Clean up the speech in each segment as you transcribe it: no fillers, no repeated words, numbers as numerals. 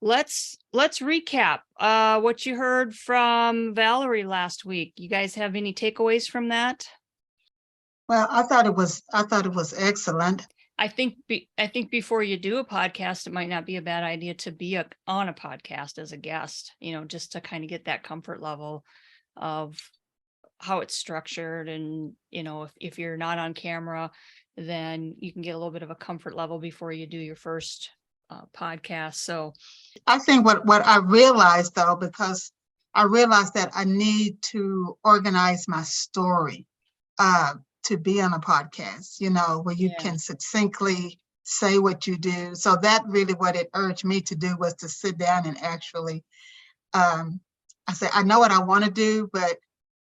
let's recap what you heard from Valerie last week. You guys have any takeaways from that? Well, I thought it was excellent. I think before you do a podcast, it might not be a bad idea to be on a podcast as a guest, just to kind of get that comfort level of how it's structured. And, if you're not on camera, then you can get a little bit of a comfort level before you do your first podcast. So I think what I realized though, because I realized that I need to organize my story to be on a podcast, where you can succinctly say what you do. So that really what it urged me to do was to sit down and actually, I said, I know what I want to do, but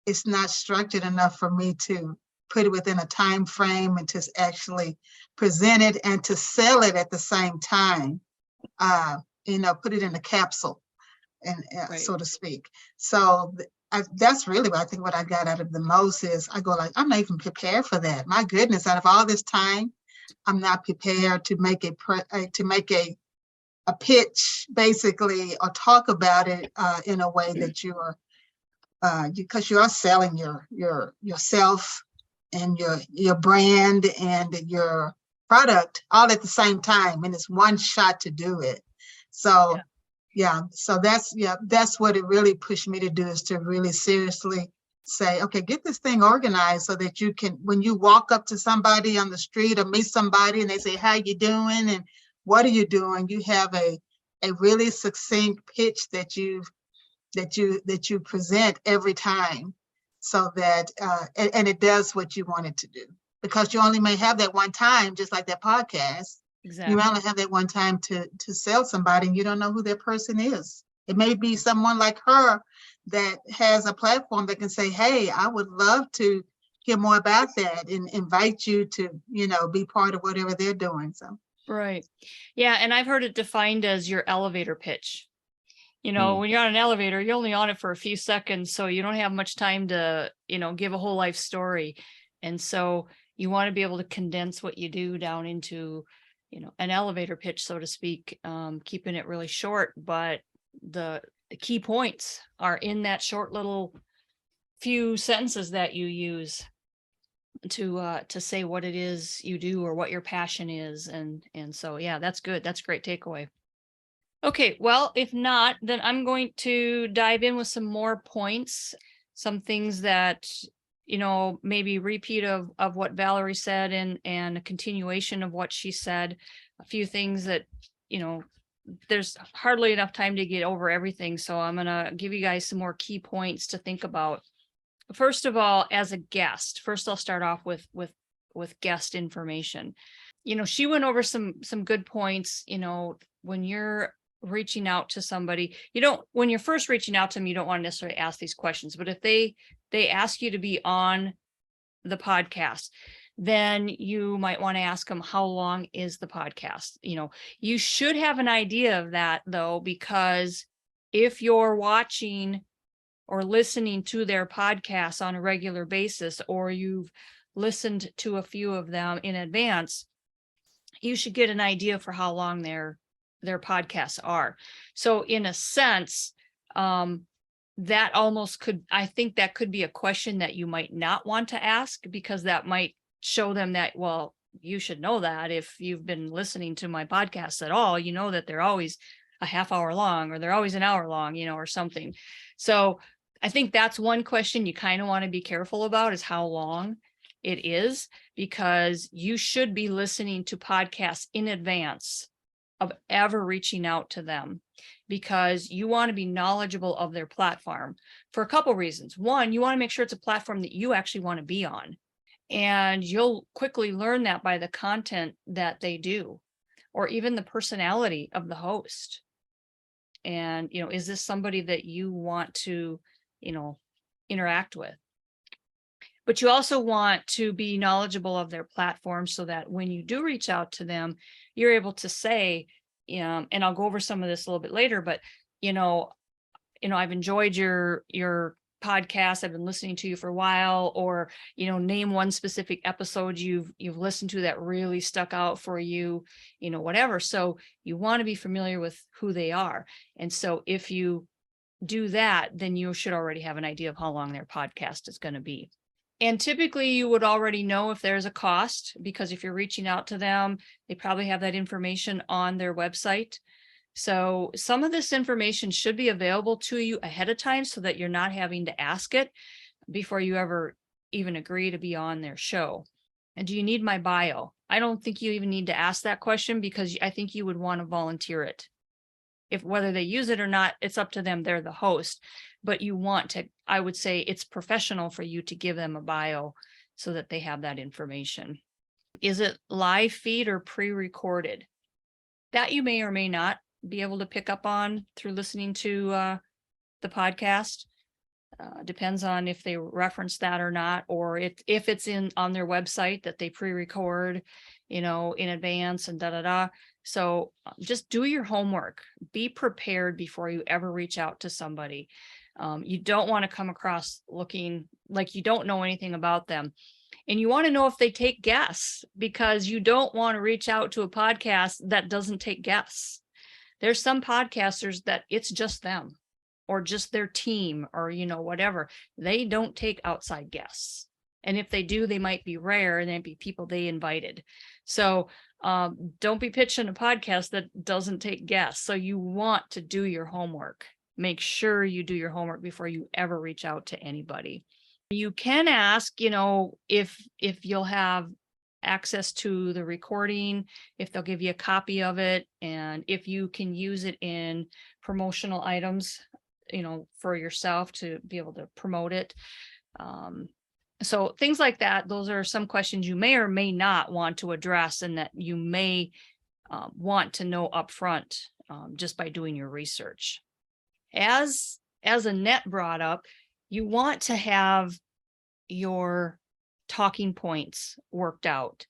it's not structured enough for me to put it within a time frame and to actually present it and to sell it at the same time. Put it in a capsule, and Right. so to speak. So that's really what I think what I got out of the most is I go like, I'm not even prepared for that. My goodness, out of all this time, I'm not prepared to make a pitch basically, or talk about it in a way that because you are selling yourself and your brand and your product all at the same time, and it's one shot to do it. So so that's what it really pushed me to do, is to really seriously say, okay, get this thing organized so that you can, when you walk up to somebody on the street or meet somebody and they say, how you doing and what are you doing, you have a really succinct pitch that you present every time, so that and it does what you want it to do, because you only may have that one time, just like that podcast. Exactly. You only have that one time to sell somebody, and you don't know who that person is. It may be someone like her that has a platform that can say, hey, I would love to hear more about that and invite you to, be part of whatever they're doing. So Right. Yeah. And I've heard it defined as your elevator pitch. When you're on an elevator, you're only on it for a few seconds, so you don't have much time to, give a whole life story. And so you want to be able to condense what you do down into, an elevator pitch, so to speak, keeping it really short, but the key points are in that short little few sentences that you use to say what it is you do or what your passion is. And so, yeah, that's good. That's a great takeaway. Okay, well, if not, then I'm going to dive in with some more points, some things that, maybe repeat of what Valerie said and a continuation of what she said, a few things that, there's hardly enough time to get over everything. So I'm going to give you guys some more key points to think about. First of all, as a guest, I'll start off with guest information. She went over some good points. When you're reaching out to somebody, when you're first reaching out to them, you don't want to necessarily ask these questions, but if they ask you to be on the podcast, then you might want to ask them, how long is the podcast? You should have an idea of that though, because if you're watching or listening to their podcasts on a regular basis, or you've listened to a few of them in advance, you should get an idea for how long their podcasts are. So in a sense, that almost I think that could be a question that you might not want to ask, because that might show them that, well, you should know that if you've been listening to my podcasts at all, that they're always a half hour long, or they're always an hour long, or something. So I think that's one question you kind of want to be careful about, is how long it is, because you should be listening to podcasts in advance of ever reaching out to them, because you want to be knowledgeable of their platform for a couple reasons. One, you want to make sure it's a platform that you actually want to be on, and you'll quickly learn that by the content that they do, or even the personality of the host. And, is this somebody that you want to, interact with? But you also want to be knowledgeable of their platform, so that when you do reach out to them, you're able to say, and I'll go over some of this a little bit later, but, I've enjoyed your podcast. I've been listening to you for a while, or, name one specific episode you've listened to that really stuck out for you, whatever. So you want to be familiar with who they are. And so if you do that, then you should already have an idea of how long their podcast is going to be. And typically you would already know if there's a cost, because if you're reaching out to them, they probably have that information on their website. So some of this information should be available to you ahead of time so that you're not having to ask it before you ever even agree to be on their show. And do you need my bio? I don't think you even need to ask that question, because I think you would want to volunteer it. If whether they use it or not, it's up to them. They're the host, but you want to, I would say it's professional for you to give them a bio so that they have that information. Is it live feed or pre-recorded? That you may or may not be able to pick up on through listening to the podcast. Depends on if they reference that or not, or if it's on their website that they pre-record, in advance and So just do your homework. Be prepared before you ever reach out to somebody. You don't want to come across looking like you don't know anything about them. And you want to know if they take guests, because you don't want to reach out to a podcast that doesn't take guests. There's some podcasters that it's just them, or just their team, or, whatever. They don't take outside guests. And if they do, they might be rare, and they'd be people they invited. So don't be pitching a podcast that doesn't take guests. So you want to do your homework. Make sure you do your homework before you ever reach out to anybody. You can ask, if you'll have access to the recording, if they'll give you a copy of it, and if you can use it in promotional items, for yourself to be able to promote it. So things like that, those are some questions you may or may not want to address, and that you may want to know upfront just by doing your research. As Annette brought up, you want to have your talking points worked out.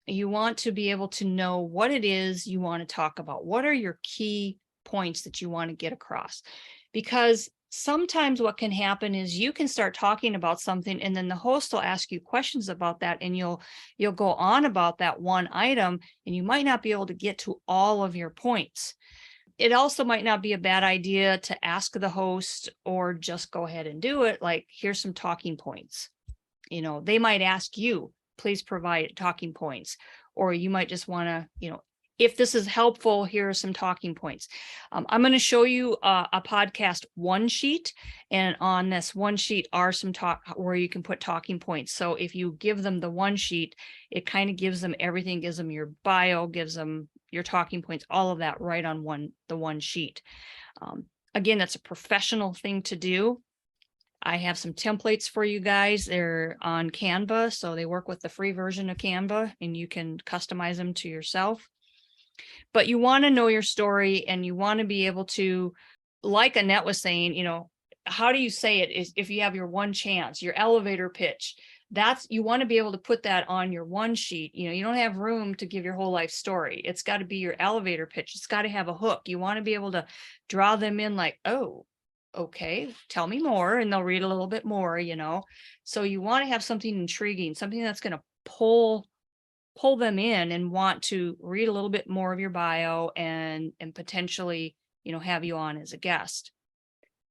You want to be able to know what it is you want to talk about. What are your key points that you want to get across? Because sometimes what can happen is you can start talking about something, and then the host will ask you questions about that, and you'll go on about that one item, and you might not be able to get to all of your points. It also might not be a bad idea to ask the host, or just go ahead and do it. Like, here's some talking points. They might ask you, please provide talking points, or you might just want to, if this is helpful, here are some talking points. I'm going to show you a podcast one sheet, and on this one sheet are some where you can put talking points. So if you give them the one sheet, it kind of gives them everything, gives them your bio, gives them your talking points, all of that right on the one sheet. Again, that's a professional thing to do. I have some templates for you guys. They're on Canva, so they work with the free version of Canva, and you can customize them to yourself. But you want to know your story, and you want to be able to, like Annette was saying, how do you say it is if you have your one chance, your elevator pitch, you want to be able to put that on your one sheet. You don't have room to give your whole life story. It's got to be your elevator pitch. It's got to have a hook. You want to be able to draw them in like, oh, okay, tell me more, and they'll read a little bit more, So you want to have something intriguing, something that's going to pull them in and want to read a little bit more of your bio, and potentially, have you on as a guest.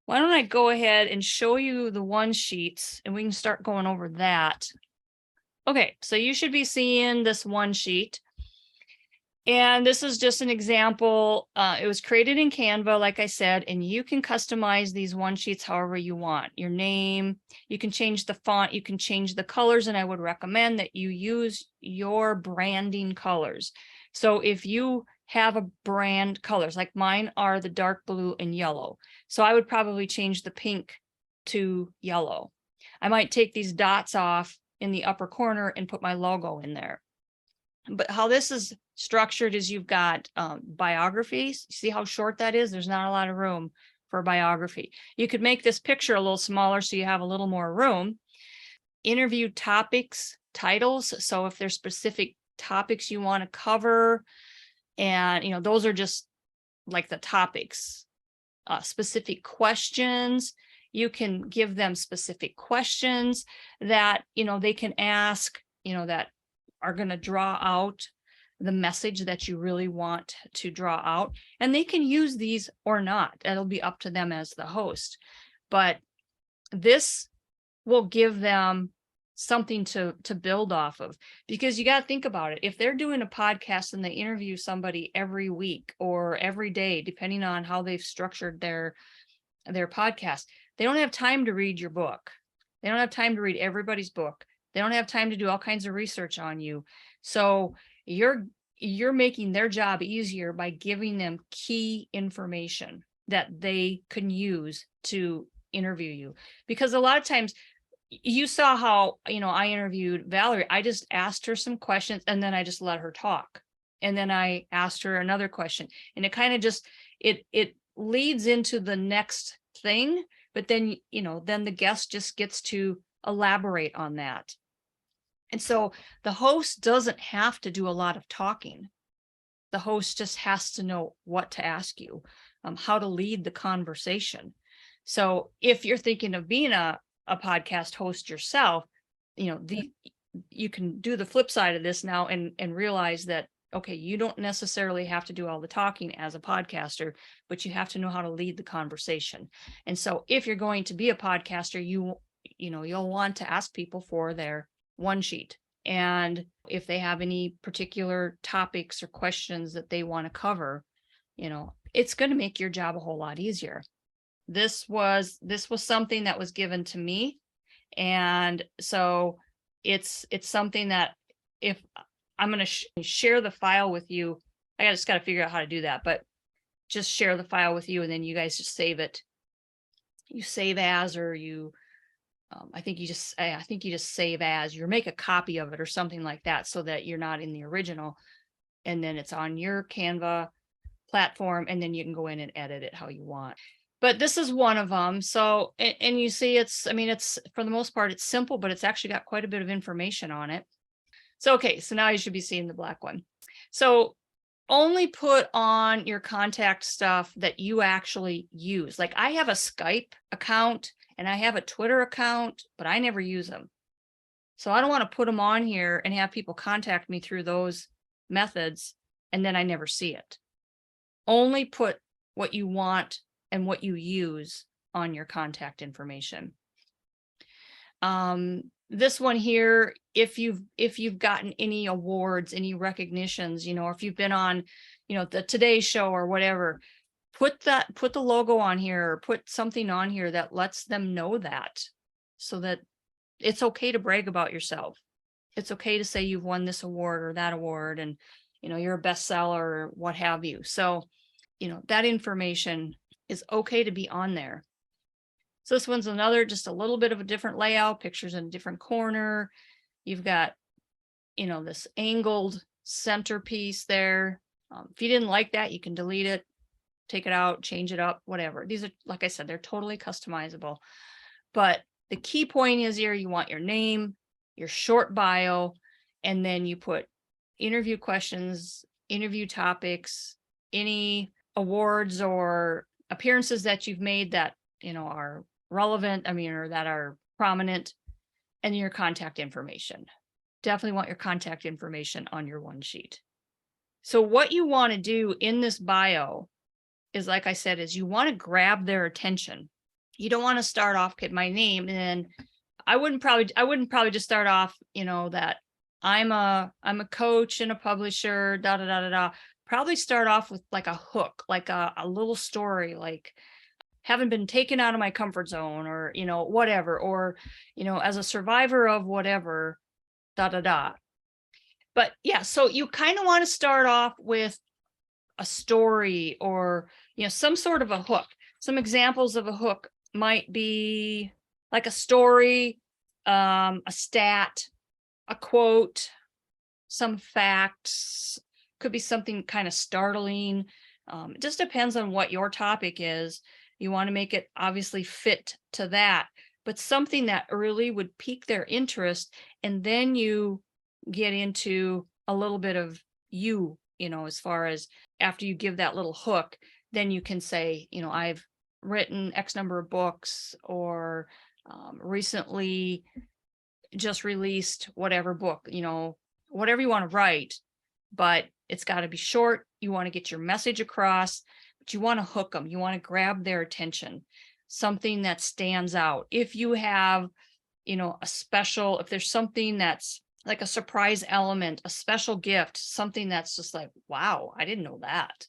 Why don't I go ahead and show you the one sheets, and we can start going over that. Okay, so you should be seeing this one sheet. And this is just an example. It was created in Canva, like I said, and you can customize these one sheets however you want. Your name, you can change the font, you can change the colors, and I would recommend that you use your branding colors. So if you have a brand colors, like mine are the dark blue and yellow. So I would probably change the pink to yellow. I might take these dots off in the upper corner and put my logo in there. But how this is structured is you've got biographies. See how short that is? There's not a lot of room for a biography. You could make this picture a little smaller so you have a little more room. Interview topics, titles. So if there's specific topics you want to cover, and those are just like the topics. Specific questions. You can give them specific questions that, they can ask, that are going to draw out the message that you really want to draw out. And they can use these or not. It'll be up to them as the host. But this will give them something to build off of, because you got to think about it. If they're doing a podcast and they interview somebody every week or every day, depending on how they've structured their podcast, they don't have time to read your book. They don't have time to read everybody's book. They don't have time to do all kinds of research on you. So you're making their job easier by giving them key information that they can use to interview you. Because a lot of times, you saw how, I interviewed Valerie. I just asked her some questions and then I just let her talk. And then I asked her another question, and it kind of just, it leads into the next thing. But then, then the guest just gets to elaborate on that. And so the host doesn't have to do a lot of talking. The host just has to know what to ask you, how to lead the conversation. So if you're thinking of being a podcast host yourself, you can do the flip side of this now and realize that, okay, you don't necessarily have to do all the talking as a podcaster, but you have to know how to lead the conversation. And so if you're going to be a podcaster, you'll want to ask people for their one sheet. And if they have any particular topics or questions that they want to cover, it's going to make your job a whole lot easier. This was something that was given to me. And so it's something that, if I'm going to share the file with you, I just got to figure out how to do that, but just share the file with you and then you guys just save it. You save as, or you, I think you just save as, you make a copy of it or something like that, so that you're not in the original, and then it's on your Canva platform, and then you can go in and edit it how you want. But this is one of them. So, and you see, it's for the most part, it's simple, but it's actually got quite a bit of information on it. So, okay, so now you should be seeing the black one. So only put on your contact stuff that you actually use. Like I have a Skype account and I have a Twitter account, but I never use them. So I don't want to put them on here and have people contact me through those methods, and then I never see it. Only put what you want and what you use on your contact information. This one here, if you've gotten any awards, any recognitions, or if you've been on, the Today Show or whatever, put the logo on here, or put something on here that lets them know that, so that it's okay to brag about yourself. It's okay to say you've won this award or that award, and you're a bestseller or what have you. So, that information is okay to be on there. So this one's another, just a little bit of a different layout, pictures in a different corner. You've got, this angled centerpiece there. If you didn't like that, you can delete it, take it out, change it up, whatever. These are, like I said, they're totally customizable. But the key point is here, you want your name, your short bio, and then you put interview questions, interview topics, any awards or appearances that you've made that, are relevant, or that are prominent, and your contact information. Definitely want your contact information on your one sheet. So what you want to do in this bio is, like I said, is you want to grab their attention. You don't want to start off with my name, and I wouldn't probably just start off, that I'm a coach and a publisher, da da da da da. Probably start off with like a hook, like a little story, like haven't been taken out of my comfort zone, or whatever, or as a survivor of whatever, da da da. But yeah, so you kind of want to start off with a story, or some sort of a hook. Some examples of a hook might be like a story, a stat, a quote, some facts. Could be something kind of startling. It just depends on what your topic is. You want to make it obviously fit to that, but something that really would pique their interest. And then you get into a little bit of you, as far as after you give that little hook, then you can say, written X number of books, or recently just released whatever book, whatever you want to write, but it's got to be short. You want to get your message across, but you want to hook them. You want to grab their attention, something that stands out. If you have, if there's something that's like a surprise element, a special gift, something that's just like, wow, I didn't know that,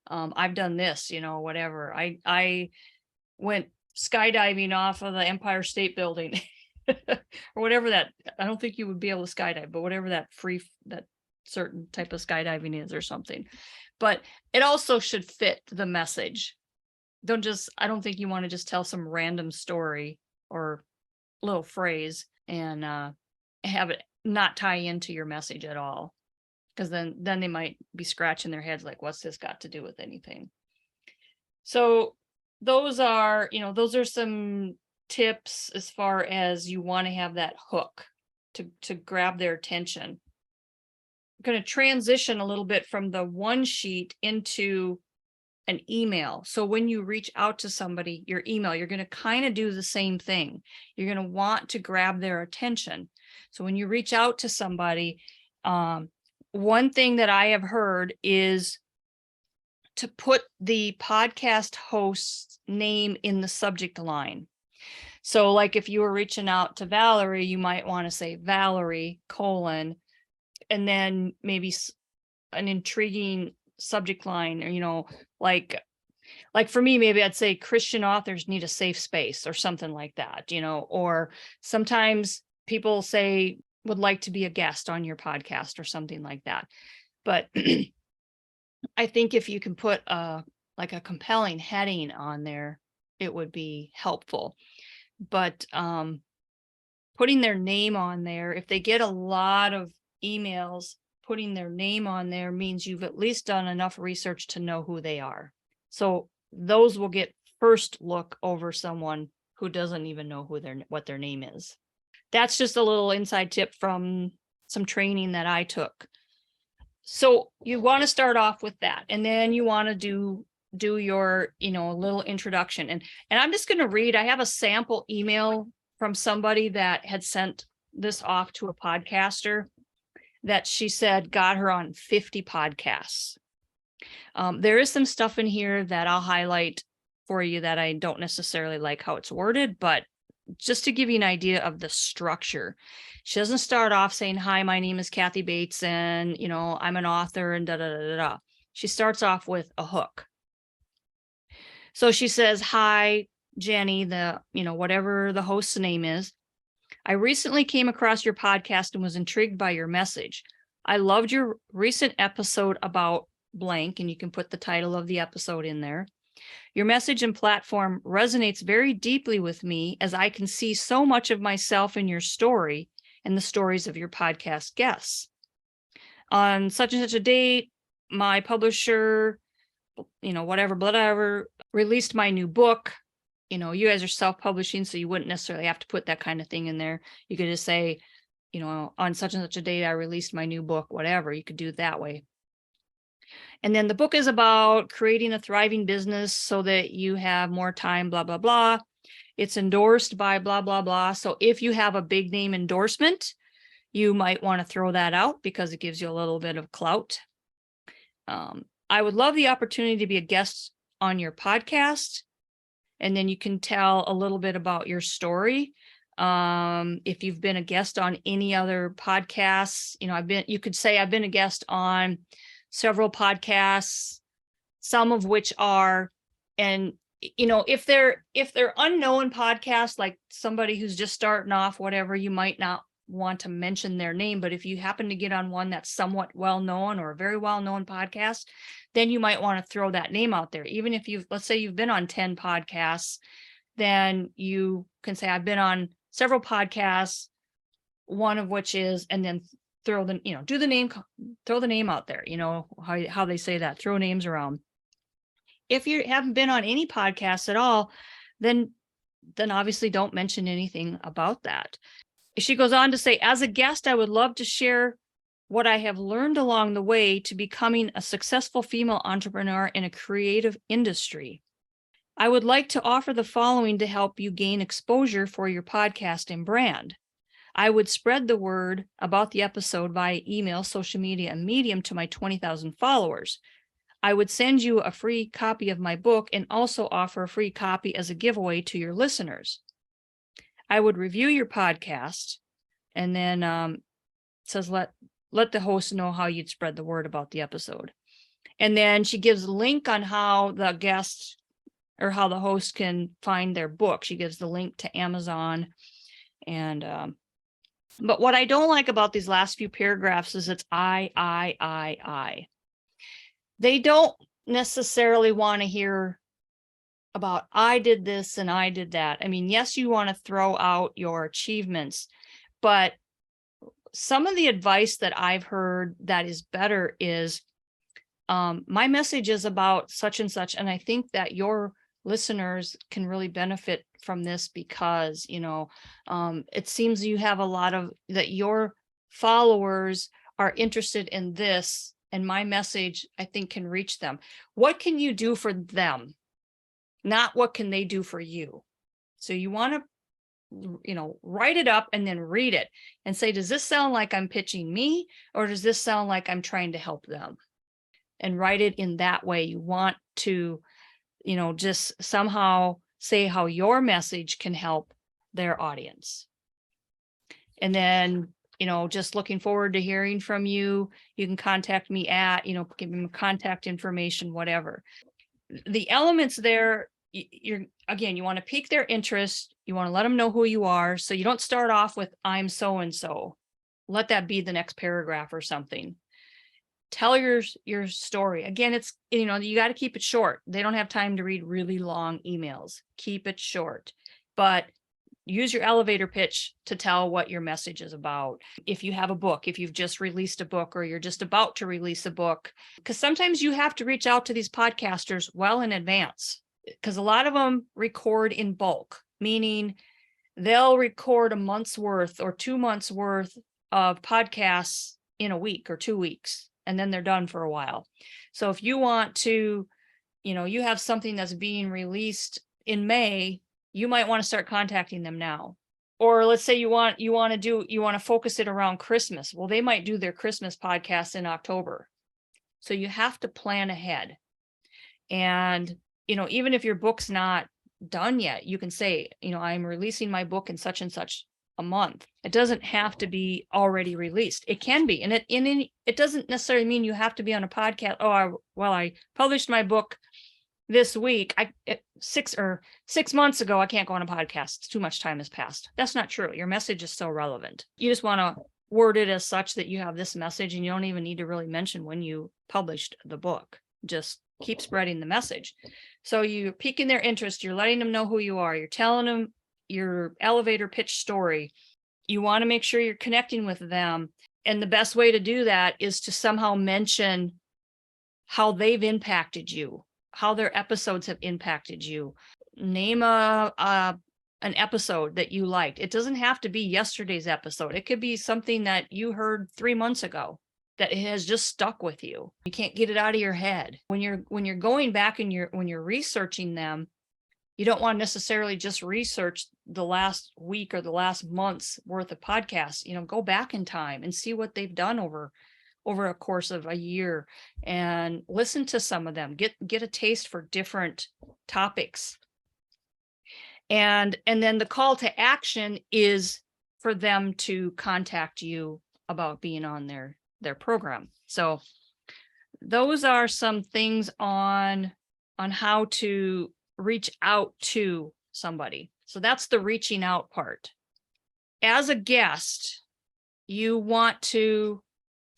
I've done this, whatever. I went skydiving off of the Empire State Building or whatever that, I don't think you would be able to skydive, but whatever that certain type of skydiving is or something. But it also should fit the message. I don't think you want to just tell some random story or little phrase and have it not tie into your message at all. Because then they might be scratching their heads like, what's this got to do with anything? So those are some tips as far as you want to have that hook to grab their attention. I'm going to transition a little bit from the one sheet into an email. So when you reach out to somebody, your email, you're going to kind of do the same thing. You're going to want to grab their attention. So when you reach out to somebody, one thing that I have heard is to put the podcast host's name in the subject line. So like if you were reaching out to Valerie, you might want to say Valerie, and then maybe an intriguing subject line, or, like for me, maybe I'd say Christian authors need a safe space or something like that, or sometimes people say would like to be a guest on your podcast or something like that. But I think if you can put a compelling heading on there, it would be helpful. But putting their name on there, if they get a lot of emails, putting their name on there means you've at least done enough research to know who they are. So those will get first look over someone who doesn't even know what their name is. That's just a little inside tip from some training that I took. So you want to start off with that, and then you want to do your, little introduction. And I'm just going to read, I have a sample email from somebody that had sent this off to a podcaster that she said got her on 50 podcasts. There is some stuff in here that I'll highlight for you that I don't necessarily like how it's worded, but just to give you an idea of the structure. She doesn't start off saying, hi, my name is Kathy Bates and, I'm an author and da, da, da, da. She starts off with a hook. So she says, hi, Jenny, whatever the host's name is. I recently came across your podcast and was intrigued by your message. I loved your recent episode about blank, and you can put the title of the episode in there. Your message and platform resonates very deeply with me as I can see so much of myself in your story and the stories of your podcast guests. On such and such a date, my publisher, whatever, released my new book. You guys are self-publishing, so you wouldn't necessarily have to put that kind of thing in there. You could just say, on such and such a date, I released my new book, whatever. You could do it that way. And then the book is about creating a thriving business so that you have more time, blah, blah, blah. It's endorsed by blah, blah, blah. So if you have a big name endorsement, you might want to throw that out because it gives you a little bit of clout. I would love the opportunity to be a guest on your podcast. And then you can tell a little bit about your story. If you've been a guest on any other podcasts, you could say I've been a guest on several podcasts, some of which are, and if they're unknown podcasts, like somebody who's just starting off, whatever, you might not want to mention their name. But if you happen to get on one that's somewhat well-known or a very well-known podcast, then you might want to throw that name out there. Even if let's say you've been on 10 podcasts, then you can say I've been on several podcasts, one of which is, and then throw the, do the name, throw the name out there, how they say that, throw names around. If you haven't been on any podcasts at all, then obviously don't mention anything about that. She goes on to say, as a guest, I would love to share what I have learned along the way to becoming a successful female entrepreneur in a creative industry. I would like to offer the following to help you gain exposure for your podcast and brand. I would spread the word about the episode via email, social media, and Medium to my 20,000 followers. I would send you a free copy of my book and also offer a free copy as a giveaway to your listeners. I would review your podcast, and then it says let the host know how you'd spread the word about the episode. And then she gives a link on how the guest or how the host can find their book. She gives the link to Amazon. And but what I don't like about these last few paragraphs is it's I. They don't necessarily want to hear about I did this and I did that. I mean, yes, you want to throw out your achievements, but some of the advice that I've heard that is better is my message is about such and such, and I think that your listeners can really benefit from this because, it seems you have a lot of that your followers are interested in this, and my message, I think, can reach them. What can you do for them? Not what can they do for you? So you want to, write it up and then read it and say, does this sound like I'm pitching me, or does this sound like I'm trying to help them? And write it in that way. You want to, just somehow say how your message can help their audience. And then, just looking forward to hearing from you. You can contact me at, give me contact information, whatever. The elements there, you want to pique their interest. You want to let them know who you are. So you don't start off with I'm so-and-so. Let that be the next paragraph or something. Tell your story. Again, it's, you got to keep it short. They don't have time to read really long emails. Keep it short, but use your elevator pitch to tell what your message is about. If you have a book, if you've just released a book, or you're just about to release a book, because sometimes you have to reach out to these podcasters well in advance, because a lot of them record in bulk, meaning they'll record a month's worth or 2 months worth of podcasts in a week or 2 weeks, and then they're done for a while. So if you want to, you have something that's being released in May, you might want to start contacting them now. Or let's say you want to focus it around Christmas. Well, they might do their Christmas podcast in October. So you have to plan ahead. And, even if your book's not done yet, you can say, I'm releasing my book in such and such a month. It doesn't have to be already released. It can be. And it doesn't necessarily mean you have to be on a podcast. I published my book this week. 6 months ago, I can't go on a podcast. Too much time has passed. That's not true. Your message is still relevant. You just want to word it as such that you have this message, and you don't even need to really mention when you published the book. Just keep spreading the message. So you're piquing their interest. You're letting them know who you are. You're telling them your elevator pitch story. You want to make sure you're connecting with them. And the best way to do that is to somehow mention how they've impacted you, how their episodes have impacted you. Name an episode that you liked. It doesn't have to be yesterday's episode. It could be something that you heard 3 months ago that it has just stuck with you. You can't get it out of your head. When you're going back and when you're researching them, you don't want to necessarily just research the last week or the last month's worth of podcasts. Go back in time and see what they've done over a course of a year, and listen to some of them. Get a taste for different topics. And then the call to action is for them to contact you about being on their program. So those are some things on how to reach out to somebody. So that's the reaching out part. As a guest, you want to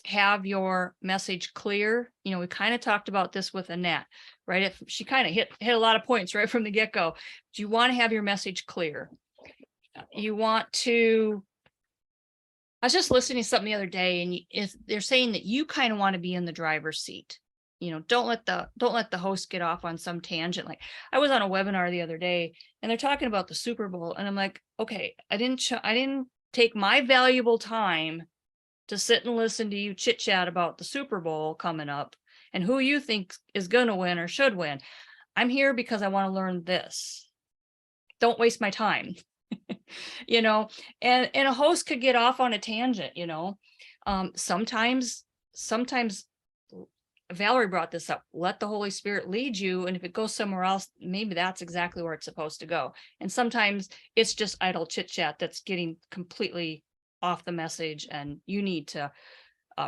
have your message clear. We kind of talked about this with Annette, right? If she kind of hit a lot of points right from the get-go. You want to have your message clear. You want to, I was just listening to something the other day, and if they're saying that you kind of want to be in the driver's seat. Don't let the host get off on some tangent. Like, I was on a webinar the other day, and they're talking about the Super Bowl, and I'm like, okay, I didn't take my valuable time to sit and listen to you chit chat about the Super Bowl coming up and who you think is going to win or should win. I'm here because I want to learn this. Don't waste my time. You know, and a host could get off on a tangent, you know. Sometimes Valerie brought this up. Let the Holy Spirit lead you. And if it goes somewhere else, maybe that's exactly where it's supposed to go. And sometimes it's just idle chit chat that's getting completely off the message, and you need to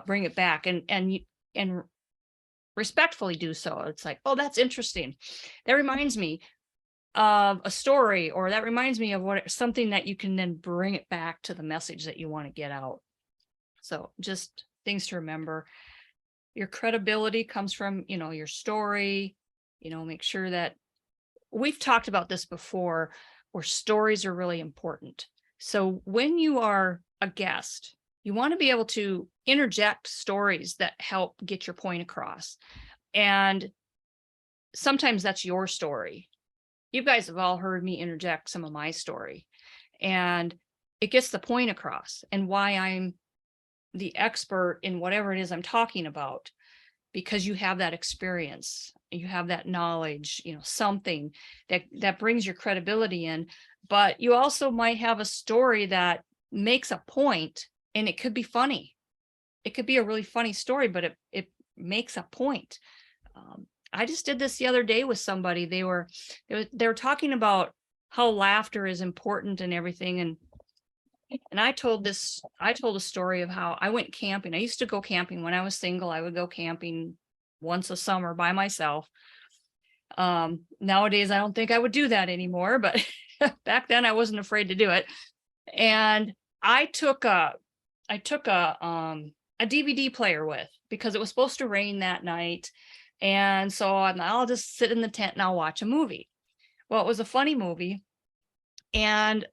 bring it back and respectfully do so. It's like, oh, that's interesting. That reminds me of a story, or that reminds me of something that you can then bring it back to the message that you want to get out. So just things to remember. Your credibility comes from, you know, your story. You know, make sure that we've talked about this before, where stories are really important. So when you are a guest, you want to be able to interject stories that help get your point across. And sometimes that's your story. You guys have all heard me interject some of my story, and it gets the point across and why I'm the expert in whatever it is I'm talking about, because you have that experience, you have that knowledge, you know, something that brings your credibility in. But you also might have a story that makes a point, and it could be funny. It could be a really funny story, but it makes a point. I just did this the other day with somebody. They were talking about how laughter is important and everything, and I told a story of how I went camping. I used to go camping when I was single. I would go camping once a summer by myself. Nowadays, I don't think I would do that anymore, but back then I wasn't afraid to do it. And I took a DVD player with, because it was supposed to rain that night. And so I'll just sit in the tent and I'll watch a movie. Well, it was a funny movie, and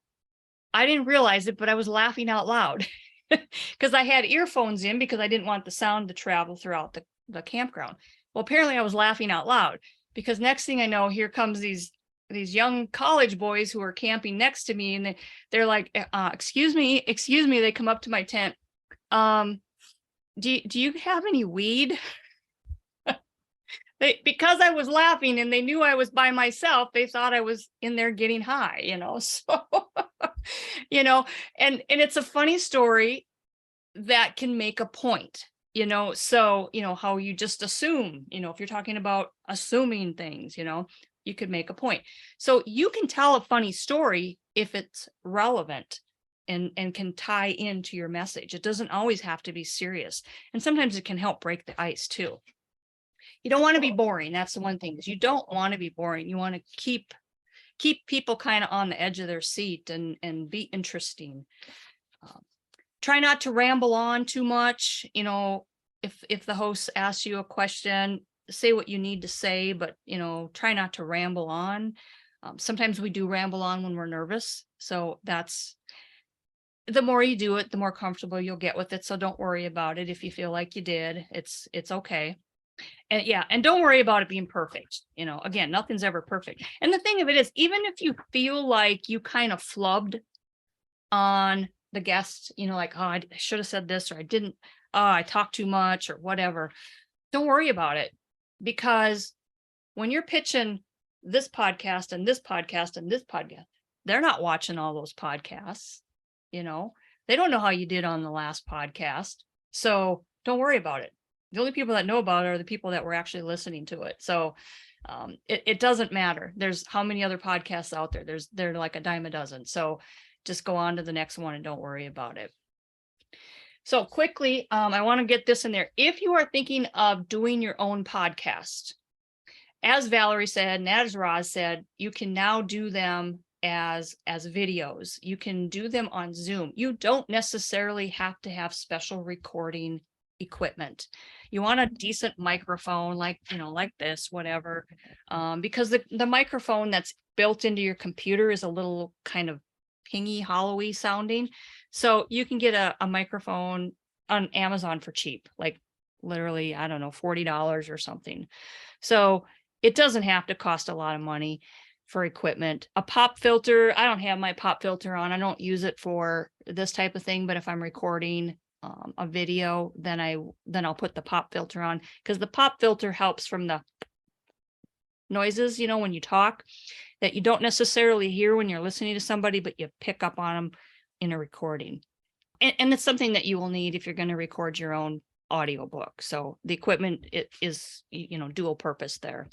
I didn't realize it, but I was laughing out loud because I had earphones in, because I didn't want the sound to travel throughout the campground. Well, apparently I was laughing out loud, because next thing I know, here comes these young college boys who are camping next to me, and they're like, excuse me. They come up to my tent. Do you have any weed? Because I was laughing and they knew I was by myself, they thought I was in there getting high, you know. So, you know, and it's a funny story that can make a point, you know. So, you know, how you just assume, you know, if you're talking about assuming things, you know, you could make a point. So you can tell a funny story if it's relevant and can tie into your message. It doesn't always have to be serious. And sometimes it can help break the ice too. You don't want to be boring. That's the one thing, is you don't want to be boring. You want to keep people kind of on the edge of their seat and be interesting. Try not to ramble on too much. You know, if the host asks you a question, say what you need to say, but, you know, try not to ramble on. Sometimes we do ramble on when we're nervous. So that's, the more you do it, the more comfortable you'll get with it. So don't worry about it. If you feel like you did, it's okay. And yeah, and don't worry about it being perfect. You know, again, nothing's ever perfect. And the thing of it is, even if you feel like you kind of flubbed on the guest, you know, like, oh, I should have said this, or I didn't, oh, I talked too much, or whatever. Don't worry about it, because when you're pitching this podcast and this podcast and this podcast, they're not watching all those podcasts. You know, they don't know how you did on the last podcast. So don't worry about it. The only people that know about it are the people that were actually listening to it. So it doesn't matter. There's how many other podcasts out there. They're like a dime a dozen. So just go on to the next one and don't worry about it. So quickly, I want to get this in there. If you are thinking of doing your own podcast, as Valerie said, and as Roz said, you can now do them as videos. You can do them on Zoom. You don't necessarily have to have special recording equipment. You want a decent microphone, like, you know, like this, whatever, because the microphone that's built into your computer is a little kind of pingy, hollowy sounding. So you can get a microphone on Amazon for cheap, like literally, I don't know, $40 or something. So it doesn't have to cost a lot of money for equipment. A pop filter, I don't have my pop filter on. I don't use it for this type of thing, but if I'm recording a video, then I'll put the pop filter on, because the pop filter helps from the noises, when you talk that you don't necessarily hear when you're listening to somebody, but you pick up on them in a recording. And it's something that you will need if you're going to record your own audiobook. So the equipment is, dual purpose there.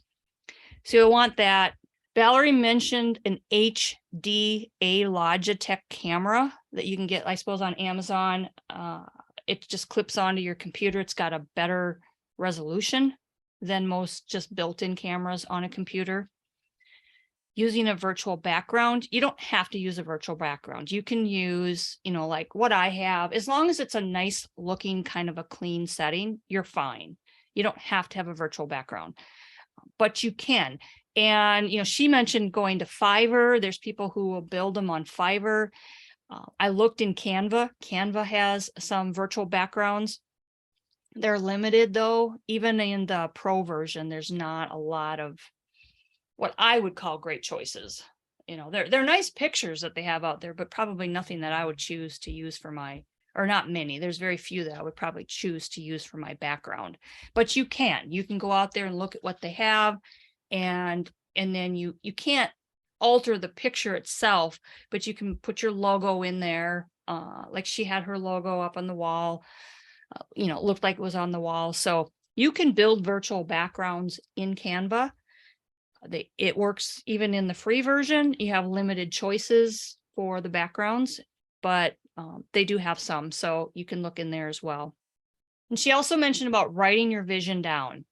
So you'll want that. Valerie mentioned an HDA Logitech camera that you can get, I suppose, on Amazon. It just clips onto your computer. It's got a better resolution than most just built-in cameras on a computer. Using a virtual background, you don't have to use a virtual background. You can use, like what I have, as long as it's a nice looking kind of a clean setting, you're fine. You don't have to have a virtual background, but you can. And, she mentioned going to Fiverr. There's people who will build them on Fiverr. I looked in Canva. Canva has some virtual backgrounds. They're limited though. Even in the pro version, there's not a lot of what I would call great choices. They're nice pictures that they have out there, but probably nothing that I would choose to use for or not many. There's very few that I would probably choose to use for my background. But you can go out there and look at what they have, and then you can't alter the picture itself, but you can put your logo in there. Like she had her logo up on the wall. It looked like it was on the wall. So you can build virtual backgrounds in Canva. It works even in the free version. You have limited choices for the backgrounds, but they do have some, so you can look in there as well. And she also mentioned about writing your vision down.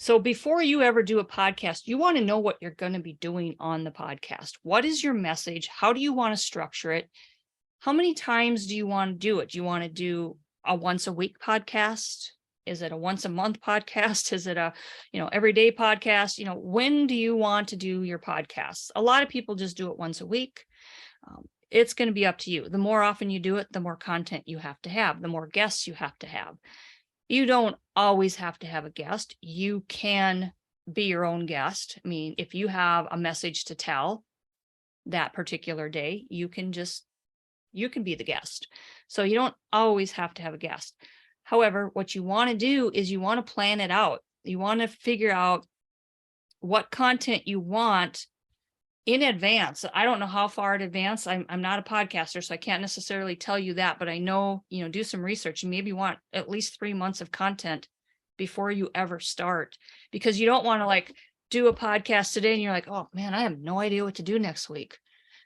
So before you ever do a podcast, you want to know what you're going to be doing on the podcast. What is your message? How do you want to structure it? How many times do you want to do it? Do you want to do a once a week podcast? Is it a once a month podcast? Is it a, everyday podcast? When do you want to do your podcasts? A lot of people just do it once a week. It's going to be up to you. The more often you do it, the more content you have to have, the more guests you have to have. You don't always have to have a guest. You can be your own guest. I mean, if you have a message to tell that particular day, you can be the guest. So you don't always have to have a guest. However, what you want to do is you want to plan it out. You want to figure out what content you want in advance. I don't know how far in advance. I'm not a podcaster, so I can't necessarily tell you that, but I know, do some research. You maybe want at least 3 months of content before you ever start, because you don't want to do a podcast today and you're like, oh man, I have no idea what to do next week.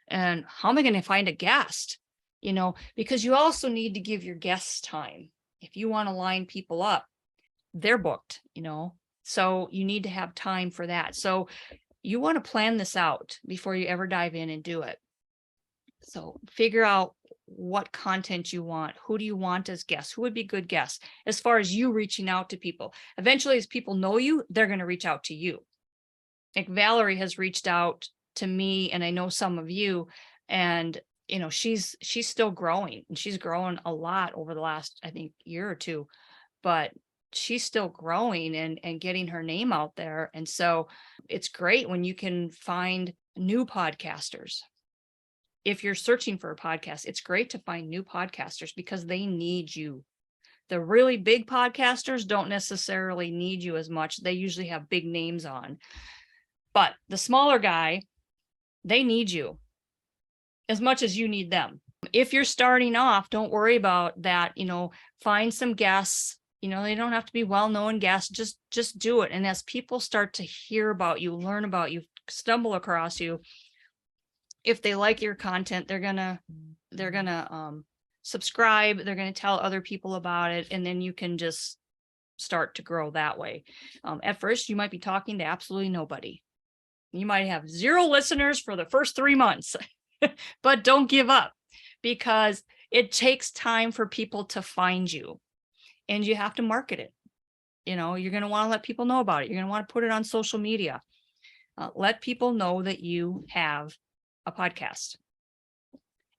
And how am I going to find a guest? Because you also need to give your guests time. If you want to line people up, they're booked, so you need to have time for that. So you want to plan this out before you ever dive in and do it. So figure out what content you want. Who do you want as guests? Who would be good guests? As far as you reaching out to people, eventually as people know you, they're going to reach out to you. Like Valerie has reached out to me, and I know some of you, and she's still growing, and she's grown a lot over the last, I think, year or two, but she's still growing and getting her name out there. And so it's great when you can find new podcasters. If you're searching for a podcast, it's great to find new podcasters because they need you. The really big podcasters don't necessarily need you as much. They usually have big names on, but the smaller guy, they need you as much as you need them. If you're starting off, don't worry about that. Find some guests. They don't have to be well-known guests. Just do it. And as people start to hear about you, learn about you, stumble across you, if they like your content, they're gonna subscribe. They're gonna tell other people about it, and then you can just start to grow that way. At first, you might be talking to absolutely nobody. You might have 0 listeners for the first 3 months, but don't give up, because it takes time for people to find you. And you have to market it. You're going to want to let people know about it. You're going to want to put it on social media. Let people know that you have a podcast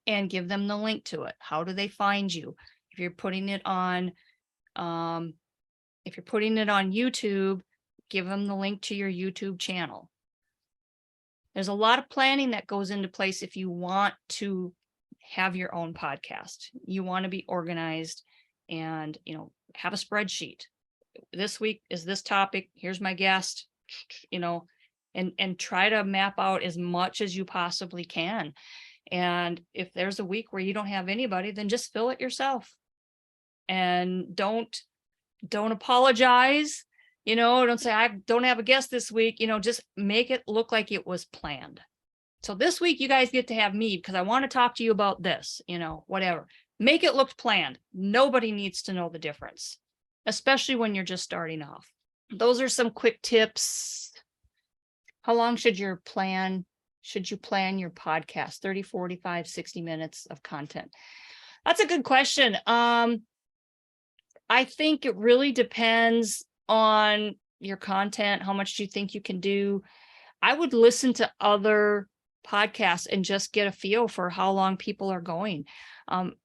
and give them the link to it. How do they find you? If you're putting it on, YouTube, give them the link to your YouTube channel. There's a lot of planning that goes into place if you want to have your own podcast. You want to be organized and, have a spreadsheet. This week is this topic. Here's my guest. and try to map out as much as you possibly can. And if there's a week where you don't have anybody, then just fill it yourself. And don't apologize. Don't say, I don't have a guest this week. Just make it look like it was planned. So this week you guys get to have me because I want to talk to you about this, whatever. Make it look planned. Nobody needs to know the difference, especially when you're just starting off. Those are some quick tips. How long should you plan your podcast? 30, 45, 60 minutes of content? That's a good question. I think it really depends on your content, how much do you think you can do. I would listen to other podcasts and just get a feel for how long people are going.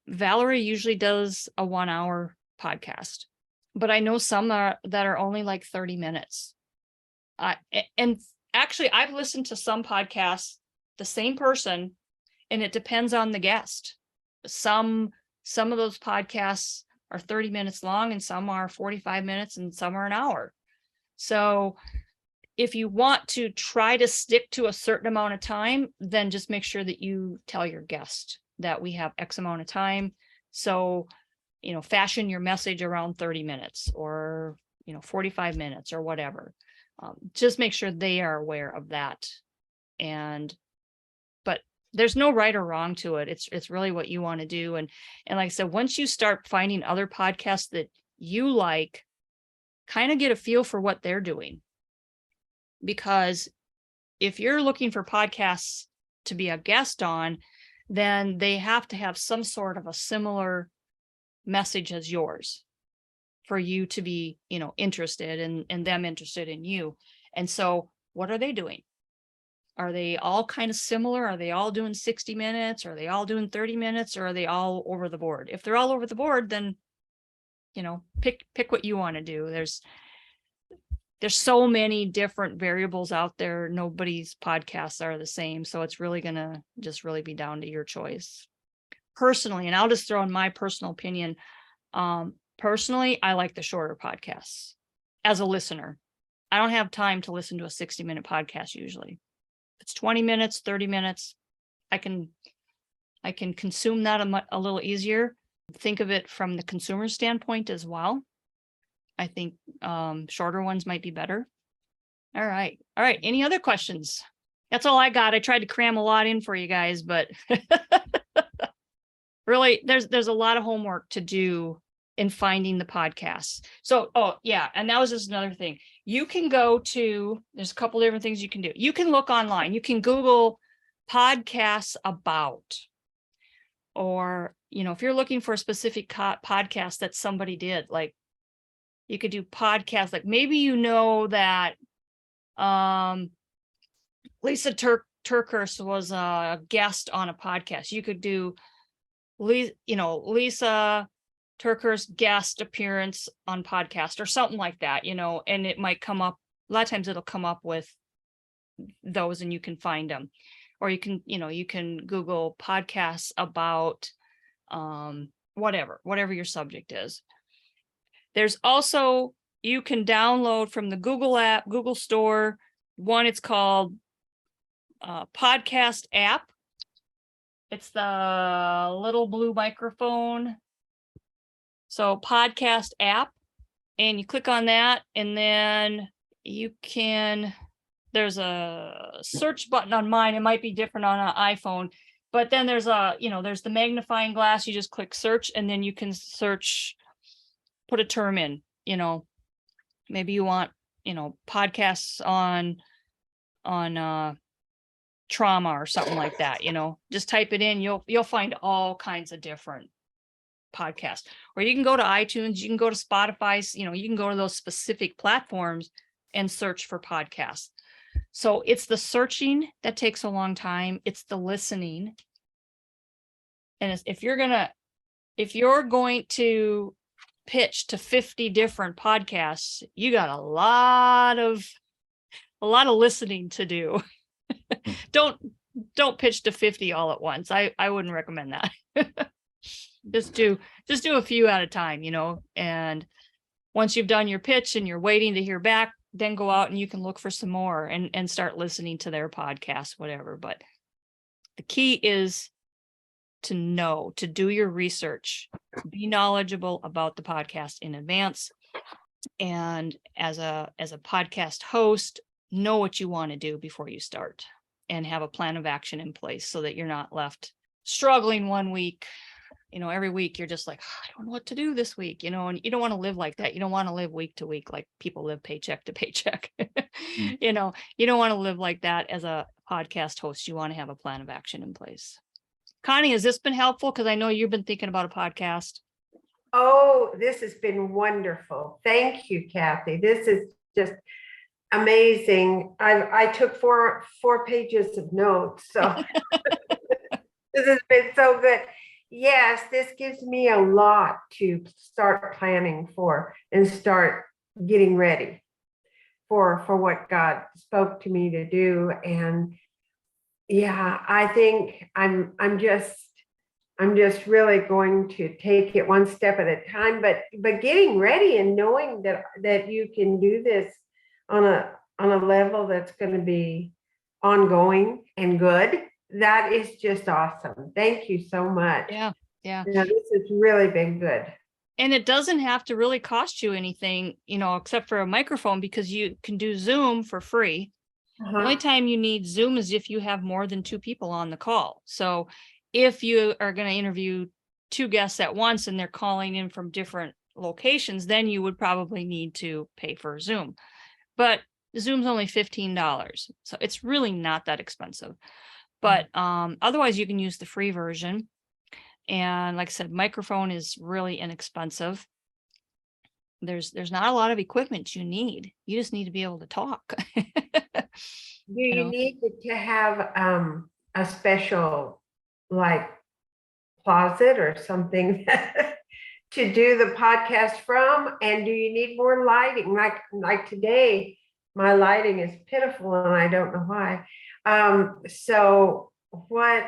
Valerie usually does a 1 hour podcast, but I know some that are only like 30 minutes. And actually, I've listened to some podcasts, the same person, and it depends on the guest. Some of those podcasts are 30 minutes long, and some are 45 minutes, and some are an hour. So if you want to try to stick to a certain amount of time, then just make sure that you tell your guest that we have X amount of time. So, fashion your message around 30 minutes or, 45 minutes or whatever. Just make sure they are aware of that. But there's no right or wrong to it. It's really what you want to do. And like I said, once you start finding other podcasts that you like, kind of get a feel for what they're doing. Because if you're looking for podcasts to be a guest on, then they have to have some sort of a similar message as yours for you to be, interested and them interested in you. And so what are they doing? Are they all kind of similar? Are they all doing 60 minutes? Are they all doing 30 minutes? Or are they all over the board? If they're all over the board, then, pick what you want to do. There's so many different variables out there. Nobody's podcasts are the same. So it's really going to just really be down to your choice. Personally, and I'll just throw in my personal opinion. Personally, I like the shorter podcasts as a listener. I don't have time to listen to a 60-minute podcast usually. If it's 20 minutes, 30 minutes, I can consume that a little easier. Think of it from the consumer standpoint as well. I think shorter ones might be better. All right. Any other questions? That's all I got. I tried to cram a lot in for you guys, but really, there's a lot of homework to do in finding the podcasts. So, and that was just another thing. You can there's a couple different things you can do. You can look online. You can Google podcasts about, or, if you're looking for a specific podcast that somebody did, like you could do podcasts, like maybe that Lisa Turkhurst was a guest on a podcast. You could do, Lisa Turkhurst guest appearance on podcast or something like that, and it might come up. A lot of times it'll come up with those and you can find them. Or you can Google podcasts about whatever your subject is. There's also, you can download from the Google Store, one, it's called Podcast App. It's the little blue microphone. So Podcast App, and you click on that, and then there's a search button on mine. It might be different on an iPhone, but then there's there's the magnifying glass. You just click search, and then you can search, put a term in, maybe you want, podcasts on trauma or something like that, just type it in. You'll find all kinds of different podcasts. Or you can go to iTunes, you can go to Spotify, you can go to those specific platforms and search for podcasts. So it's the searching that takes a long time. It's the listening. And if you're going to pitch to 50 different podcasts, you got a lot of listening to do. Don't pitch to 50 all at once. I wouldn't recommend that. Just do a few at a time, and once you've done your pitch and you're waiting to hear back, then go out and you can look for some more and start listening to their podcast, whatever. But the key is to do your research, be knowledgeable about the podcast in advance. And as a podcast host, know what you want to do before you start and have a plan of action in place so that you're not left struggling one week. Every week you're just like, I don't know what to do this week, and you don't want to live like that. You don't want to live week to week like people live paycheck to paycheck. You don't want to live like that as a podcast host. You want to have a plan of action in place. Connie, has this been helpful? Because I know you've been thinking about a podcast. Oh, this has been wonderful. Thank you, Kathy. This is just amazing. I took four pages of notes, so this has been so good. Yes, this gives me a lot to start planning for and start getting ready for what God spoke to me to do. And yeah, I think I'm just really going to take it one step at a time, but getting ready and knowing that you can do this on a level that's going to be ongoing and good. That is just awesome. Thank you so much. Yeah. This has really been good. And it doesn't have to really cost you anything, except for a microphone, because you can do Zoom for free. The only time you need Zoom is if you have more than 2 people on the call. So if you are going to interview 2 guests at once and they're calling in from different locations, then you would probably need to pay for Zoom. But Zoom's only $15. So it's really not that expensive. But otherwise, you can use the free version. And like I said, microphone is really inexpensive. There's not a lot of equipment you need. You just need to be able to talk. Do you need to have a special like closet or something to do the podcast from? And do you need more lighting? Like today, my lighting is pitiful and I don't know why. So what,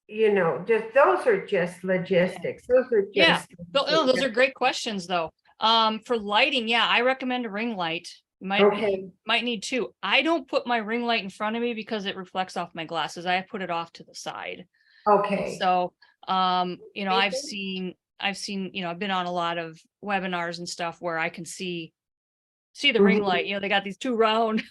just those are just logistics. Those are just those are great questions though. For lighting, I recommend a ring light. Might need 2. I don't put my ring light in front of me because it reflects off my glasses. I put it off to the side. Okay. So I've seen, I've been on a lot of webinars and stuff where I can see the ring light. They got these 2 round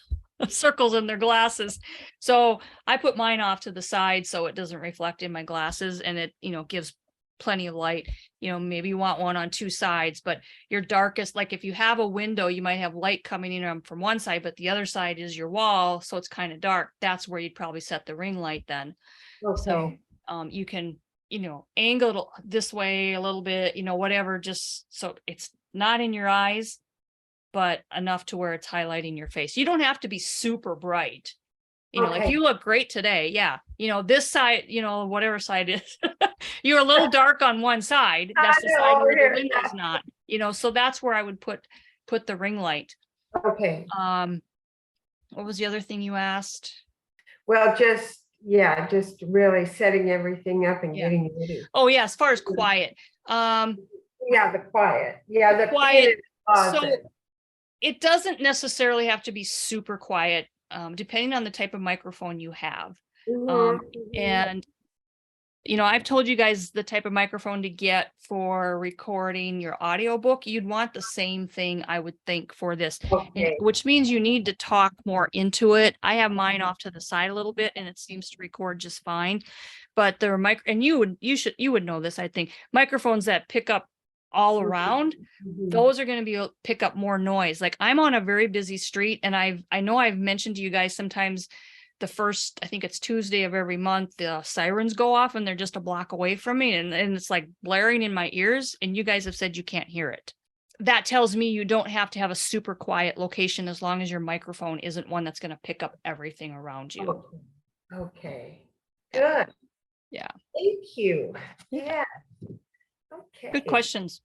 circles in their glasses. So I put mine off to the side so it doesn't reflect in my glasses, and it, gives plenty of light. Maybe you want one on 2 sides, but your darkest, like if you have a window, you might have light coming in from one side, but the other side is your wall. So it's kind of dark. That's where you'd probably set the ring light then. Okay. So you can, angle it this way a little bit, whatever, just so it's not in your eyes, but enough to where it's highlighting your face. You don't have to be super bright. Like you look great today. This side, whatever side is, you're a little dark on one side. That's the side where the window's not, so that's where I would put the ring light. Okay. What was the other thing you asked? Well, just really setting everything up and getting ready. Oh yeah. As far as quiet. The quiet. The quiet. So it doesn't necessarily have to be super quiet, depending on the type of microphone you have. And, I've told you guys the type of microphone to get for recording your audiobook. You'd want the same thing, I would think, for this, which means you need to talk more into it. I have mine off to the side a little bit and it seems to record just fine. But there are and you would know this, I think, microphones that pick up all around, those are going to pick up more noise. Like I'm on a very busy street, and I know I've mentioned to you guys sometimes the first, I think it's Tuesday of every month, the sirens go off and they're just a block away from me, and it's like blaring in my ears, and you guys have said you can't hear it. That tells me you don't have to have a super quiet location as long as your microphone isn't one that's going to pick up everything around you. Okay. Good. Yeah. Thank you. Yeah. Okay. Good questions.